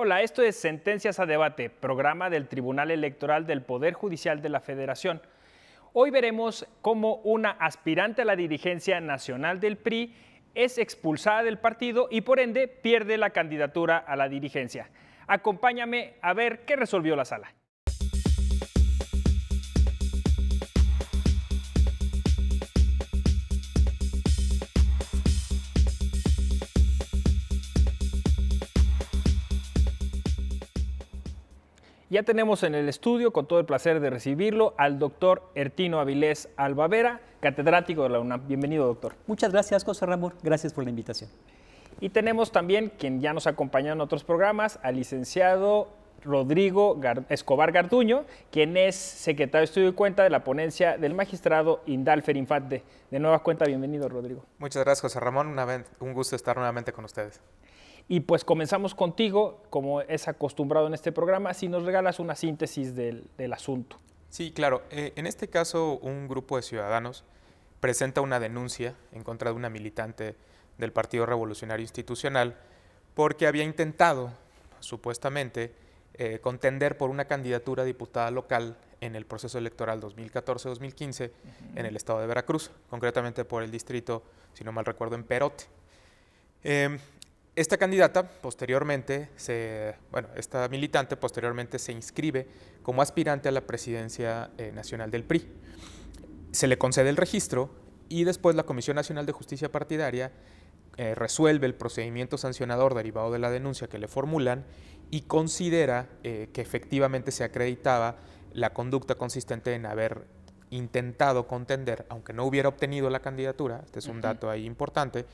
Hola, esto es Sentencias a Debate, programa del Tribunal Electoral del Poder Judicial de la Federación. Hoy veremos cómo una aspirante a la dirigencia nacional del PRI es expulsada del partido y por ende pierde la candidatura a la dirigencia. Acompáñame a ver qué resolvió la sala. Ya tenemos en el estudio, con todo el placer de recibirlo, al doctor Ertino Avilés Albavera, catedrático de la UNAM. Bienvenido, doctor. Muchas gracias, José Ramón. Gracias por la invitación. Y tenemos también, quien ya nos acompañó en otros programas, al licenciado Rodrigo Escobar Garduño, quien es secretario de Estudio y Cuenta de la ponencia del magistrado Indalfer Infante. De nueva cuenta, bienvenido, Rodrigo. Muchas gracias, José Ramón. Un gusto estar nuevamente con ustedes. Y pues comenzamos contigo, como es acostumbrado en este programa, si nos regalas una síntesis del asunto. Sí, claro. En este caso, un grupo de ciudadanos presenta una denuncia en contra de una militante del Partido Revolucionario Institucional porque había intentado, supuestamente, contender por una candidatura a diputada local en el proceso electoral 2014-2015 en el estado de Veracruz, concretamente por el distrito, si no mal recuerdo, en Perote. Esta candidata posteriormente, esta militante posteriormente se inscribe como aspirante a la presidencia nacional del PRI. Se le concede el registro y después la Comisión Nacional de Justicia Partidaria resuelve el procedimiento sancionador derivado de la denuncia que le formulan y considera que efectivamente se acreditaba la conducta consistente en haber intentado contender, aunque no hubiera obtenido la candidatura, este es un dato ahí importante,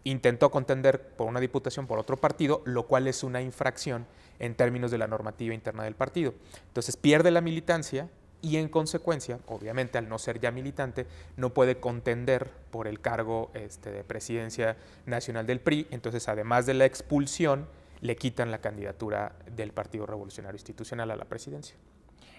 intentó contender por una diputación por otro partido, lo cual es una infracción en términos de la normativa interna del partido. Entonces pierde la militancia y en consecuencia, obviamente al no ser ya militante, no puede contender por el cargo de presidencia nacional del PRI. Entonces, además de la expulsión, le quitan la candidatura del Partido Revolucionario Institucional a la presidencia.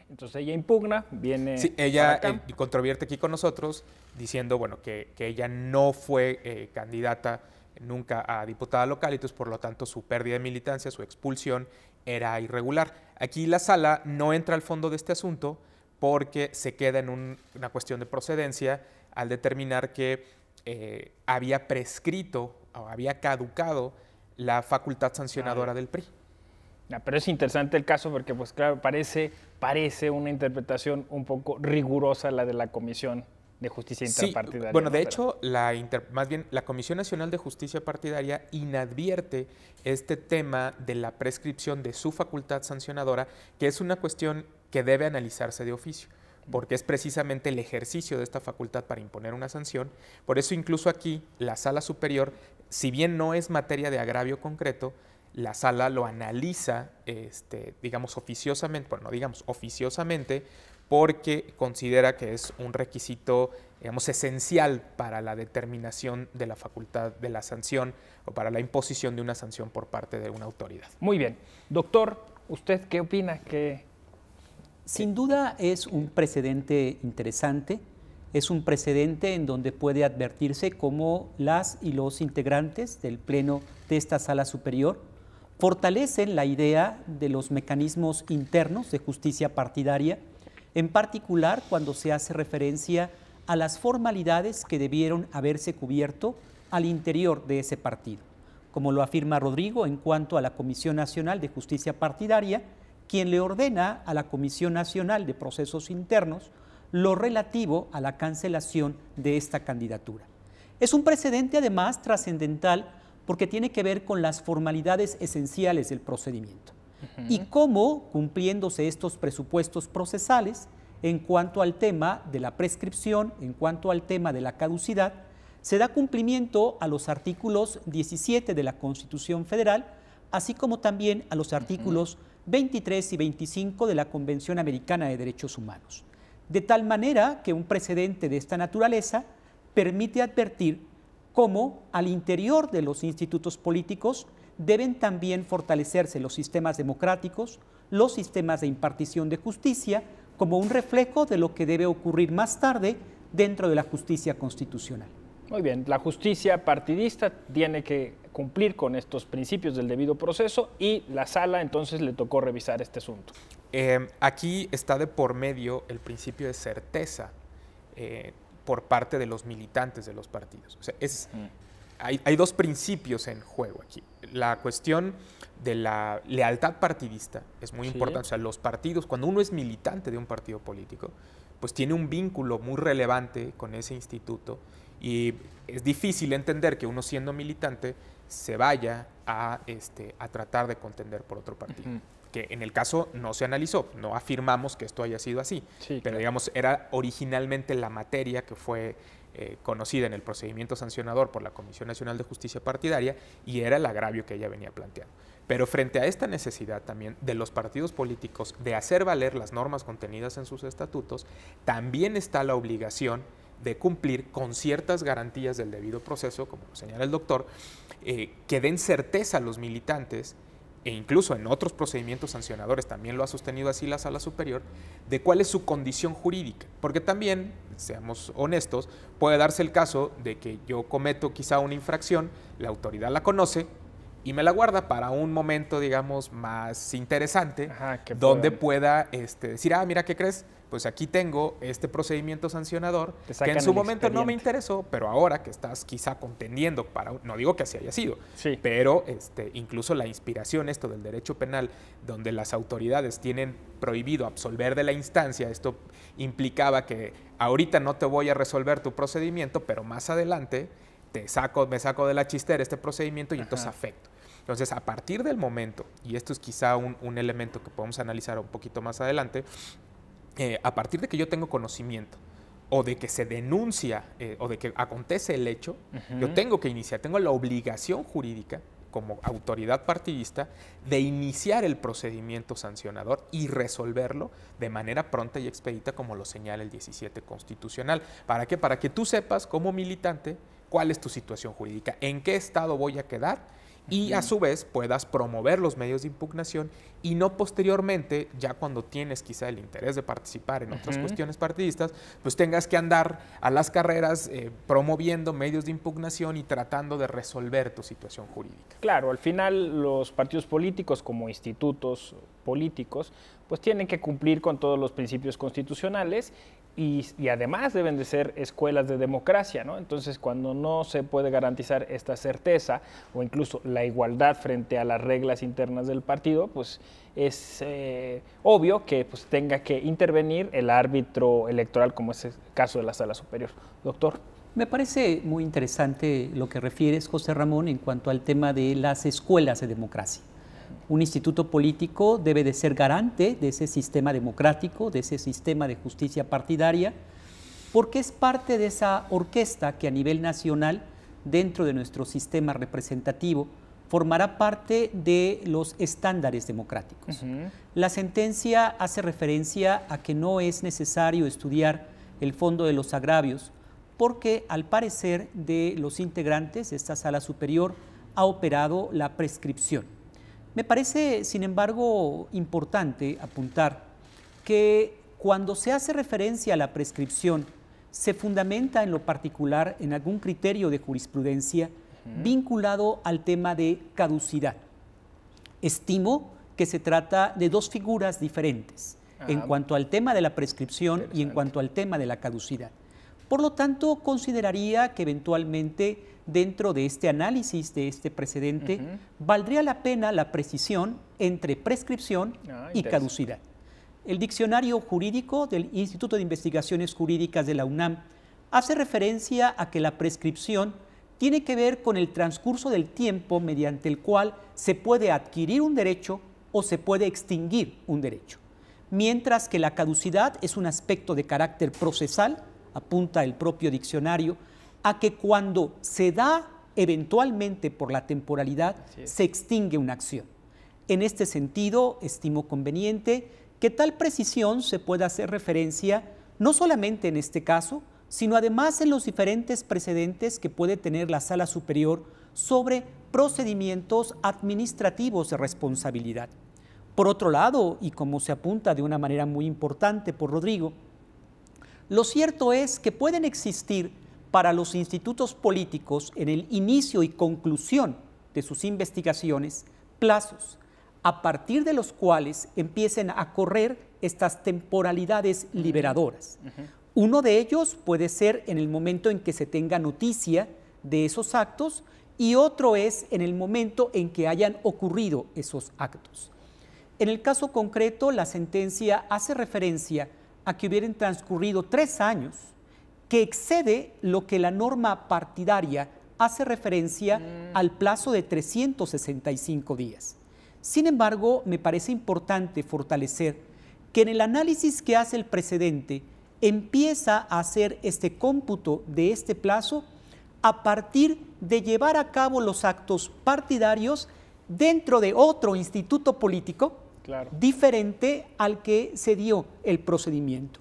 Entonces ella impugna, viene. Sí, ella controvierte aquí con nosotros diciendo, bueno, que ella no fue candidata nunca a diputada local y entonces por lo tanto su pérdida de militancia, su expulsión era irregular. Aquí la sala no entra al fondo de este asunto porque se queda en una cuestión de procedencia al determinar que había prescrito o había caducado la facultad sancionadora del PRI. Pero es interesante el caso porque, pues claro, parece una interpretación un poco rigurosa la de la Comisión de Justicia Interpartidaria. Sí, bueno, de hecho, más bien la Comisión Nacional de Justicia Partidaria inadvierte este tema de la prescripción de su facultad sancionadora, que es una cuestión que debe analizarse de oficio, porque es precisamente el ejercicio de esta facultad para imponer una sanción. Por eso incluso aquí la Sala Superior, si bien no es materia de agravio concreto, la sala lo analiza, digamos, oficiosamente, bueno, no digamos, oficiosamente, porque considera que es un requisito, digamos, esencial para la determinación de la facultad de la sanción o para la imposición de una sanción por parte de una autoridad. Muy bien. Doctor, ¿usted qué opina? Sin duda es un precedente interesante, es un precedente en donde puede advertirse cómo las y los integrantes del Pleno de esta Sala Superior fortalecen la idea de los mecanismos internos de justicia partidaria, en particular cuando se hace referencia a las formalidades que debieron haberse cubierto al interior de ese partido, como lo afirma Rodrigo en cuanto a la Comisión Nacional de Justicia Partidaria, quien le ordena a la Comisión Nacional de Procesos Internos lo relativo a la cancelación de esta candidatura. Es un precedente además trascendental porque tiene que ver con las formalidades esenciales del procedimiento y cómo, cumpliéndose estos presupuestos procesales, en cuanto al tema de la prescripción, en cuanto al tema de la caducidad, se da cumplimiento a los artículos 17 de la Constitución Federal, así como también a los artículos 23 y 25 de la Convención Americana de Derechos Humanos. De tal manera que un precedente de esta naturaleza permite advertir cómo al interior de los institutos políticos deben también fortalecerse los sistemas democráticos, los sistemas de impartición de justicia, como un reflejo de lo que debe ocurrir más tarde dentro de la justicia constitucional. Muy bien, la justicia partidista tiene que cumplir con estos principios del debido proceso y la sala entonces le tocó revisar este asunto. Aquí está de por medio el principio de certeza por parte de los militantes de los partidos. O sea, hay dos principios en juego aquí. La cuestión de la lealtad partidista es muy importante. O sea, los partidos, cuando uno es militante de un partido político, pues tiene un vínculo muy relevante con ese instituto y es difícil entender que uno siendo militante se vaya a tratar de contender por otro partido. Que en el caso no se analizó, no afirmamos que esto haya sido así, pero digamos, era originalmente la materia que fue conocida en el procedimiento sancionador por la Comisión Nacional de Justicia Partidaria y era el agravio que ella venía planteando. Pero frente a esta necesidad también de los partidos políticos de hacer valer las normas contenidas en sus estatutos, también está la obligación de cumplir con ciertas garantías del debido proceso, como lo señala el doctor, que den certeza a los militantes, e incluso en otros procedimientos sancionadores también lo ha sostenido así la Sala Superior, de cuál es su condición jurídica. Porque también, seamos honestos, puede darse el caso de que yo cometo quizá una infracción, la autoridad la conoce y me la guarda para un momento, digamos, más interesante, donde pueda decir, mira, ¿qué crees? Pues aquí tengo este procedimiento sancionador que en su momento no me interesó, pero ahora que estás quizá contendiendo no digo que así haya sido, pero incluso la inspiración, esto del derecho penal, donde las autoridades tienen prohibido absolver de la instancia, esto implicaba que ahorita no te voy a resolver tu procedimiento, pero más adelante me saco de la chistera este procedimiento y entonces afecto. Entonces, a partir del momento, y esto es quizá un elemento que podemos analizar un poquito más adelante, a partir de que yo tengo conocimiento o de que se denuncia o de que acontece el hecho, yo tengo que iniciar, tengo la obligación jurídica como autoridad partidista de iniciar el procedimiento sancionador y resolverlo de manera pronta y expedita como lo señala el 17 constitucional. ¿Para qué? Para que tú sepas como militante cuál es tu situación jurídica, en qué estado voy a quedar y a su vez puedas promover los medios de impugnación y no posteriormente, ya cuando tienes quizá el interés de participar en otras cuestiones partidistas, pues tengas que andar a las carreras promoviendo medios de impugnación y tratando de resolver tu situación jurídica. Claro, al final los partidos políticos como institutos políticos pues tienen que cumplir con todos los principios constitucionales y además deben de ser escuelas de democracia, ¿no? Entonces, cuando no se puede garantizar esta certeza o incluso la igualdad frente a las reglas internas del partido, pues es obvio que pues, tenga que intervenir el árbitro electoral, como es el caso de la Sala Superior. Doctor. Me parece muy interesante lo que refieres, José Ramón, en cuanto al tema de las escuelas de democracia. Un instituto político debe de ser garante de ese sistema democrático, de ese sistema de justicia partidaria, porque es parte de esa orquesta que a nivel nacional, dentro de nuestro sistema representativo, formará parte de los estándares democráticos. La sentencia hace referencia a que no es necesario estudiar el fondo de los agravios, porque al parecer de los integrantes de esta Sala Superior ha operado la prescripción. Me parece, sin embargo, importante apuntar que cuando se hace referencia a la prescripción, se fundamenta en lo particular en algún criterio de jurisprudencia vinculado al tema de caducidad. Estimo que se trata de dos figuras diferentes en cuanto al tema de la prescripción y en cuanto al tema de la caducidad. Por lo tanto, consideraría que eventualmente dentro de este análisis, de este precedente, valdría la pena la precisión entre prescripción y caducidad. El diccionario jurídico del Instituto de Investigaciones Jurídicas de la UNAM hace referencia a que la prescripción tiene que ver con el transcurso del tiempo mediante el cual se puede adquirir un derecho o se puede extinguir un derecho, mientras que la caducidad es un aspecto de carácter procesal, apunta el propio diccionario, a que cuando se da eventualmente por la temporalidad, se extingue una acción. En este sentido, estimo conveniente que tal precisión se pueda hacer referencia no solamente en este caso, sino además en los diferentes precedentes que puede tener la Sala Superior sobre procedimientos administrativos de responsabilidad. Por otro lado, y como se apunta de una manera muy importante por Rodrigo, lo cierto es que pueden existir para los institutos políticos en el inicio y conclusión de sus investigaciones plazos a partir de los cuales empiecen a correr estas temporalidades liberadoras. Uno de ellos puede ser en el momento en que se tenga noticia de esos actos y otro es en el momento en que hayan ocurrido esos actos. En el caso concreto, la sentencia hace referencia a que hubieran transcurrido 3 años, que excede lo que la norma partidaria hace referencia al plazo de 365 días. Sin embargo, me parece importante fortalecer que en el análisis que hace el precedente empieza a hacer este cómputo de este plazo a partir de llevar a cabo los actos partidarios dentro de otro instituto político diferente al que se dio el procedimiento.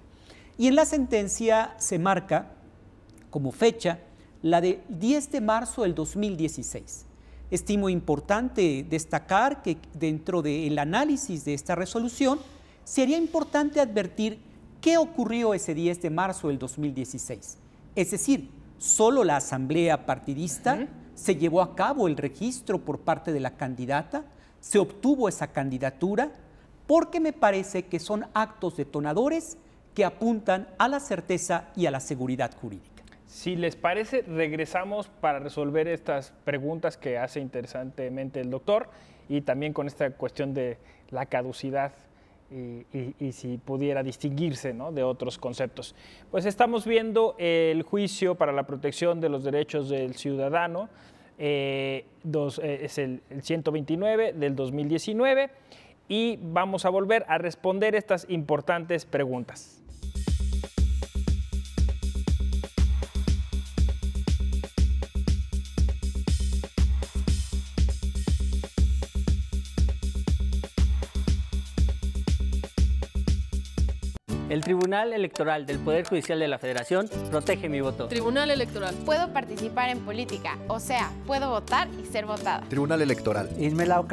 Y en la sentencia se marca como fecha la de 10 de marzo del 2016. Estimo importante destacar que dentro del análisis de esta resolución sería importante advertir qué ocurrió ese 10 de marzo del 2016. Es decir, solo la asamblea partidista se llevó a cabo el registro por parte de la candidata, se obtuvo esa candidatura, porque me parece que son actos detonadores que apuntan a la certeza y a la seguridad jurídica. Si les parece, regresamos para resolver estas preguntas que hace interesantemente el doctor y también con esta cuestión de la caducidad y si pudiera distinguirse, ¿no?, de otros conceptos. Pues estamos viendo el juicio para la protección de los derechos del ciudadano, es el 129 del 2019 y vamos a volver a responder estas importantes preguntas. El Tribunal Electoral del Poder Judicial de la Federación protege mi voto. Tribunal Electoral. Puedo participar en política, o sea, puedo votar y ser votada. Tribunal Electoral. Tribunal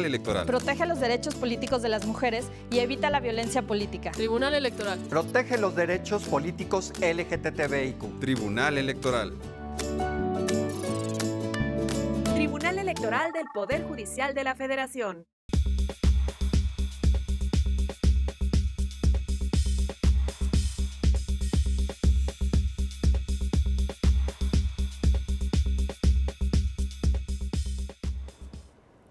Electoral. Protege los derechos políticos de las mujeres y evita la violencia política. Tribunal Electoral. Protege los derechos políticos LGTBIQ. Tribunal Electoral. Tribunal Electoral del Poder Judicial de la Federación.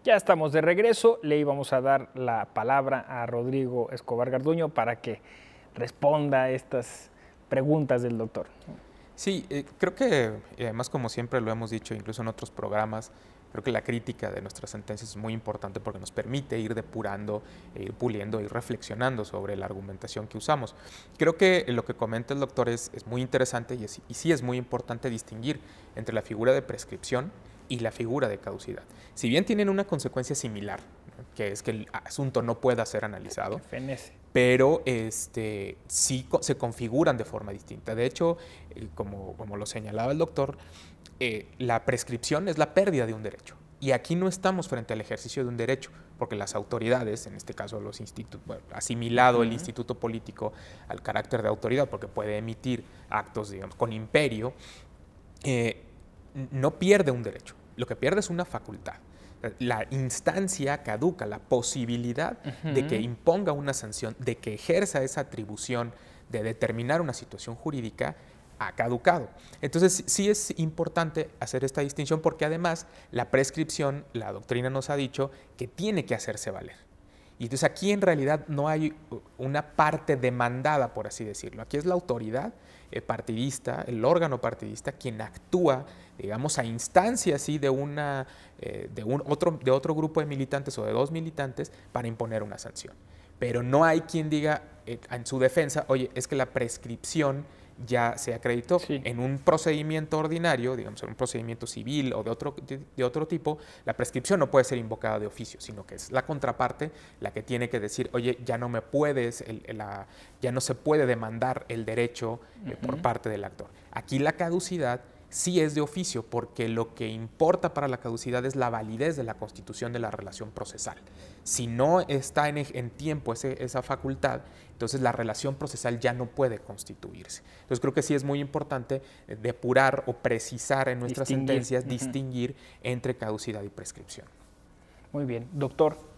Ya estamos de regreso, le íbamos a dar la palabra a Rodrigo Escobar Garduño para que responda a estas preguntas del doctor. Sí, creo que, además como siempre lo hemos dicho, incluso en otros programas, creo que la crítica de nuestras sentencias es muy importante porque nos permite ir depurando, ir puliendo, ir reflexionando sobre la argumentación que usamos. Creo que lo que comenta el doctor es muy interesante y sí es muy importante distinguir entre la figura de prescripción y la figura de caducidad. Si bien tienen una consecuencia similar, ¿no?, que es que el asunto no pueda ser analizado, pero sí se configuran de forma distinta. De hecho, como lo señalaba el doctor, la prescripción es la pérdida de un derecho. Y aquí no estamos frente al ejercicio de un derecho, porque las autoridades, en este caso los institutos, asimilado el instituto político al carácter de autoridad, porque puede emitir actos, digamos, con imperio, no pierde un derecho. Lo que pierde es una facultad. La instancia caduca, la posibilidad de que imponga una sanción, de que ejerza esa atribución de determinar una situación jurídica, ha caducado. Entonces sí es importante hacer esta distinción porque además la prescripción, la doctrina nos ha dicho que tiene que hacerse valer. Y entonces aquí en realidad no hay una parte demandada, por así decirlo. Aquí es la autoridad partidista, el órgano partidista, quien actúa, digamos, a instancia así de otro grupo de militantes o de 2 militantes para imponer una sanción. Pero no hay quien diga en su defensa, oye, es que la prescripción ya se acreditó. En un procedimiento ordinario, digamos, en un procedimiento civil o de otro tipo, la prescripción no puede ser invocada de oficio, sino que es la contraparte la que tiene que decir, oye, ya no me puedes, ya no se puede demandar el derecho por parte del actor. Aquí la caducidad sí es de oficio, porque lo que importa para la caducidad es la validez de la constitución de la relación procesal. Si no está en tiempo esa facultad, entonces la relación procesal ya no puede constituirse. Entonces creo que sí es muy importante depurar o precisar en nuestras sentencias, distinguir entre caducidad y prescripción. Muy bien, doctor.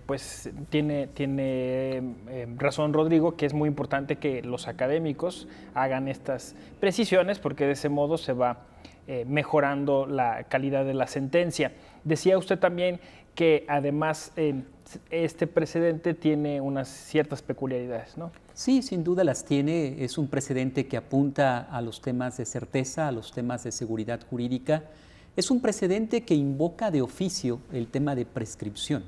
Pues tiene razón Rodrigo, que es muy importante que los académicos hagan estas precisiones, porque de ese modo se va mejorando la calidad de la sentencia. Decía usted también que además este precedente tiene unas ciertas peculiaridades, ¿no? Sí, sin duda las tiene. Es un precedente que apunta a los temas de certeza, a los temas de seguridad jurídica. Es un precedente que invoca de oficio el tema de prescripción.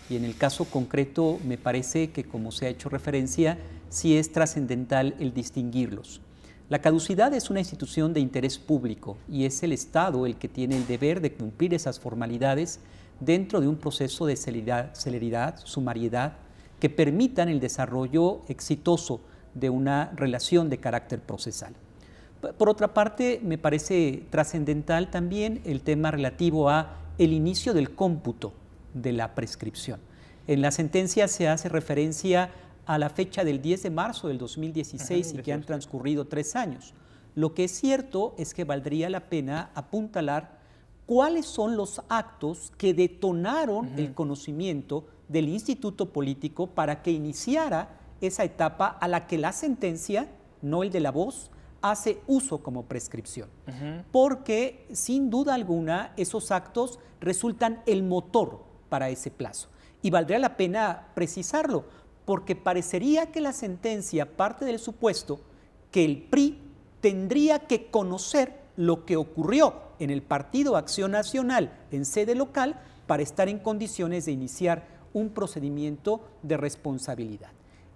Y en el caso concreto me parece que, como se ha hecho referencia, sí es trascendental el distinguirlos. La caducidad es una institución de interés público y es el Estado el que tiene el deber de cumplir esas formalidades dentro de un proceso de celeridad, sumariedad, que permitan el desarrollo exitoso de una relación de carácter procesal. Por otra parte, me parece trascendental también el tema relativo a el inicio del cómputo de la prescripción. En la sentencia se hace referencia a la fecha del 10 de marzo del 2016 y que han transcurrido 3 años. Lo que es cierto es que valdría la pena apuntalar cuáles son los actos que detonaron el conocimiento del instituto político para que iniciara esa etapa a la que la sentencia, no el de la voz, hace uso como prescripción. Porque sin duda alguna esos actos resultan el motor para ese plazo. Y valdría la pena precisarlo, porque parecería que la sentencia parte del supuesto que el PRI tendría que conocer lo que ocurrió en el Partido Acción Nacional en sede local para estar en condiciones de iniciar un procedimiento de responsabilidad.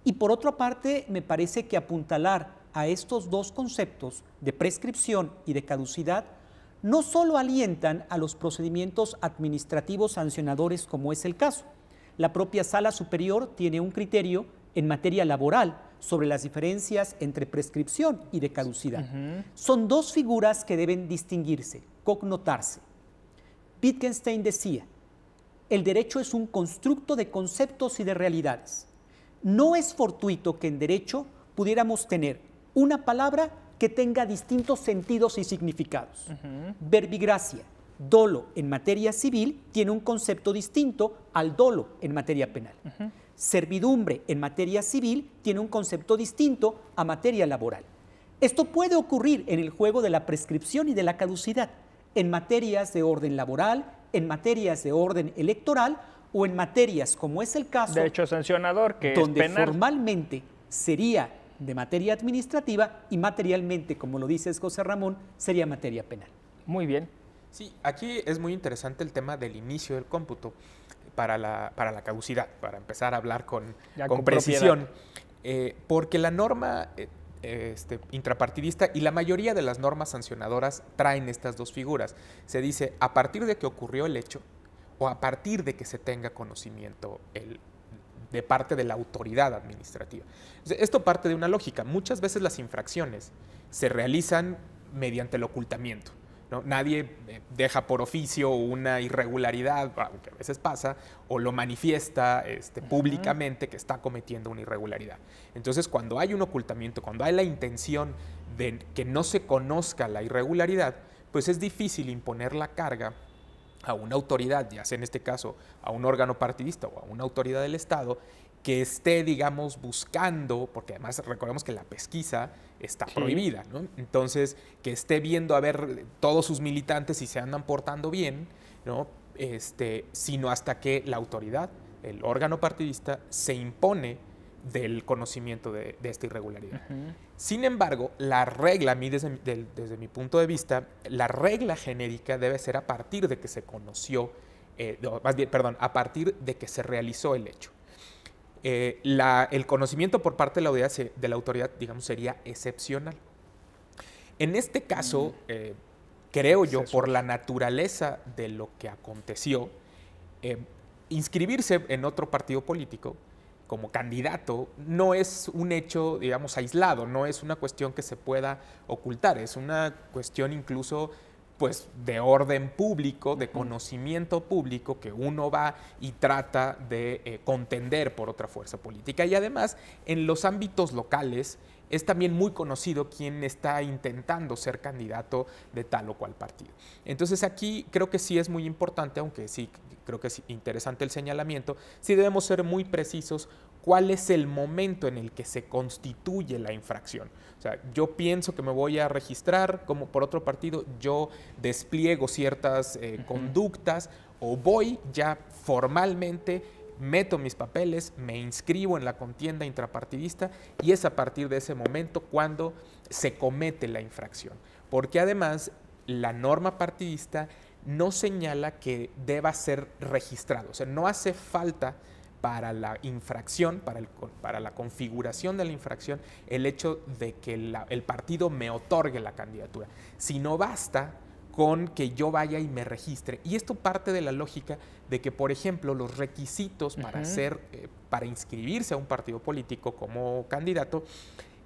Y por otra parte, me parece que apuntalar a estos dos conceptos de prescripción y de caducidad no solo alientan a los procedimientos administrativos sancionadores, como es el caso. La propia Sala Superior tiene un criterio en materia laboral sobre las diferencias entre prescripción y de caducidad. Son dos figuras que deben distinguirse, connotarse. Wittgenstein decía, el derecho es un constructo de conceptos y de realidades. No es fortuito que en derecho pudiéramos tener una palabra que tenga distintos sentidos y significados. Verbigracia, dolo en materia civil, tiene un concepto distinto al dolo en materia penal. Servidumbre en materia civil tiene un concepto distinto a materia laboral. Esto puede ocurrir en el juego de la prescripción y de la caducidad, en materias de orden laboral, en materias de orden electoral o en materias, como es el caso, de hecho sancionador, que donde es penal, formalmente sería de materia administrativa y materialmente, como lo dices José Ramón, sería materia penal. Muy bien. Sí, aquí es muy interesante el tema del inicio del cómputo para la caducidad, para empezar a hablar con precisión, porque la norma intrapartidista y la mayoría de las normas sancionadoras traen estas dos figuras. Se dice a partir de que ocurrió el hecho o a partir de que se tenga conocimiento de parte de la autoridad administrativa. Esto parte de una lógica. Muchas veces las infracciones se realizan mediante el ocultamiento, ¿no? Nadie deja por oficio una irregularidad, aunque a veces pasa, o lo manifiesta públicamente que está cometiendo una irregularidad. Entonces, cuando hay un ocultamiento, cuando hay la intención de que no se conozca la irregularidad, pues es difícil imponer la carga a una autoridad, ya sea en este caso a un órgano partidista o a una autoridad del Estado, que esté, digamos, buscando, porque además recordemos que la pesquisa está prohibida, ¿no? Entonces, que esté viendo a ver todos sus militantes si se andan portando bien, ¿no? Sino hasta que la autoridad, el órgano partidista, se impone del conocimiento de esta irregularidad. Sin embargo, la regla, a mí desde mi punto de vista, la regla genérica debe ser a partir de que se conoció, a partir de que se realizó el hecho. El conocimiento por parte de la autoridad, digamos, sería excepcional. En este caso, creo yo, por la naturaleza de lo que aconteció, inscribirse en otro partido político como candidato no es un hecho, digamos, aislado, no es una cuestión que se pueda ocultar, es una cuestión incluso pues de orden público, de conocimiento público, que uno va y trata de contender por otra fuerza política. Y además, en los ámbitos locales, es también muy conocido quién está intentando ser candidato de tal o cual partido. Entonces aquí creo que sí es muy importante, aunque sí creo que es interesante el señalamiento, sí debemos ser muy precisos cuál es el momento en el que se constituye la infracción. O sea, yo pienso que me voy a registrar como por otro partido, yo despliego ciertas conductas o voy ya formalmente, meto mis papeles, me inscribo en la contienda intrapartidista y es a partir de ese momento cuando se comete la infracción. Porque además la norma partidista no señala que deba ser registrado, o sea, no hace falta para la infracción, para la configuración de la infracción, el hecho de que el partido me otorgue la candidatura, sino basta con que yo vaya y me registre. Y esto parte de la lógica de que, por ejemplo, los requisitos para inscribirse a un partido político como candidato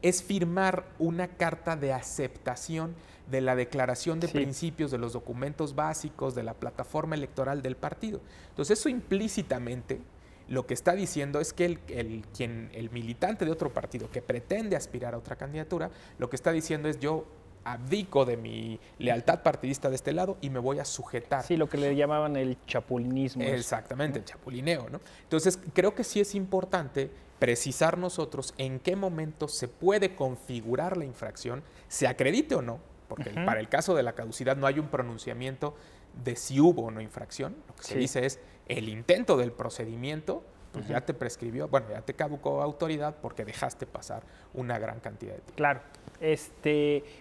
es firmar una carta de aceptación de la declaración de principios, de los documentos básicos, de la plataforma electoral del partido. Entonces, eso implícitamente lo que está diciendo es que el militante de otro partido que pretende aspirar a otra candidatura, lo que está diciendo es yo abdico de mi lealtad partidista de este lado y me voy a sujetar. Sí, lo que le llamaban el chapulinismo. Exactamente, el chapulineo, ¿no? Entonces, creo que sí es importante precisar nosotros en qué momento se puede configurar la infracción, se acredite o no, porque para el caso de la caducidad no hay un pronunciamiento de si hubo o no infracción. Lo que se dice es el intento del procedimiento, pues ya te prescribió, bueno, ya te caducó autoridad porque dejaste pasar una gran cantidad de tiempo. Claro.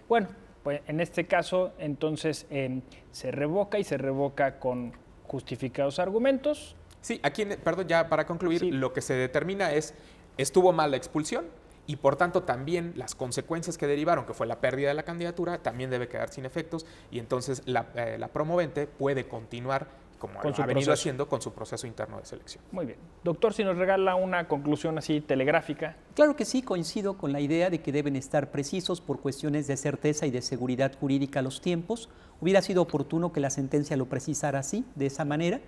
Bueno, pues en este caso, entonces, se revoca y se revoca con justificados argumentos. Sí, aquí, perdón, ya para concluir, lo que se determina es, estuvo mal la expulsión y por tanto también las consecuencias que derivaron, que fue la pérdida de la candidatura, también debe quedar sin efectos y entonces la promovente puede continuar como ha venido haciendo con su proceso interno de selección. Muy bien. Doctor, si nos regala una conclusión así telegráfica. Claro que sí, coincido con la idea de que deben estar precisos por cuestiones de certeza y de seguridad jurídica los tiempos. Hubiera sido oportuno que la sentencia lo precisara así, de esa manera,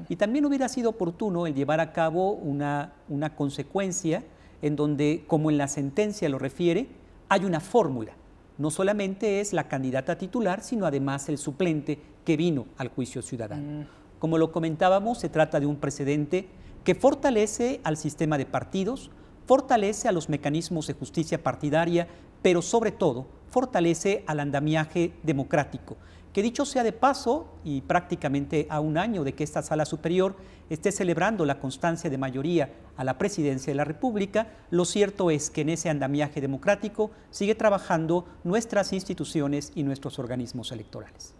y también hubiera sido oportuno el llevar a cabo una consecuencia en donde, como en la sentencia lo refiere, hay una fórmula. No solamente es la candidata titular, sino además el suplente que vino al juicio ciudadano. Como lo comentábamos, se trata de un precedente que fortalece al sistema de partidos, fortalece a los mecanismos de justicia partidaria, pero sobre todo fortalece al andamiaje democrático, que dicho sea de paso, y prácticamente a un año de que esta Sala Superior esté celebrando la constancia de mayoría a la Presidencia de la República, lo cierto es que en ese andamiaje democrático sigue trabajando nuestras instituciones y nuestros organismos electorales.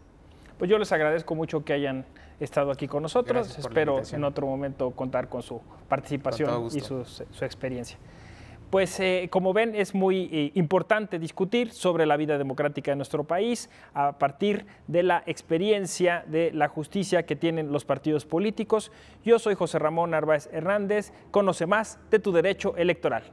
Pues yo les agradezco mucho que hayan estado aquí con nosotros. Espero en otro momento contar con su participación y su experiencia. Pues como ven, es muy importante discutir sobre la vida democrática de nuestro país a partir de la experiencia de la justicia que tienen los partidos políticos. Yo soy José Ramón Narváez Hernández. Conoce más de tu derecho electoral.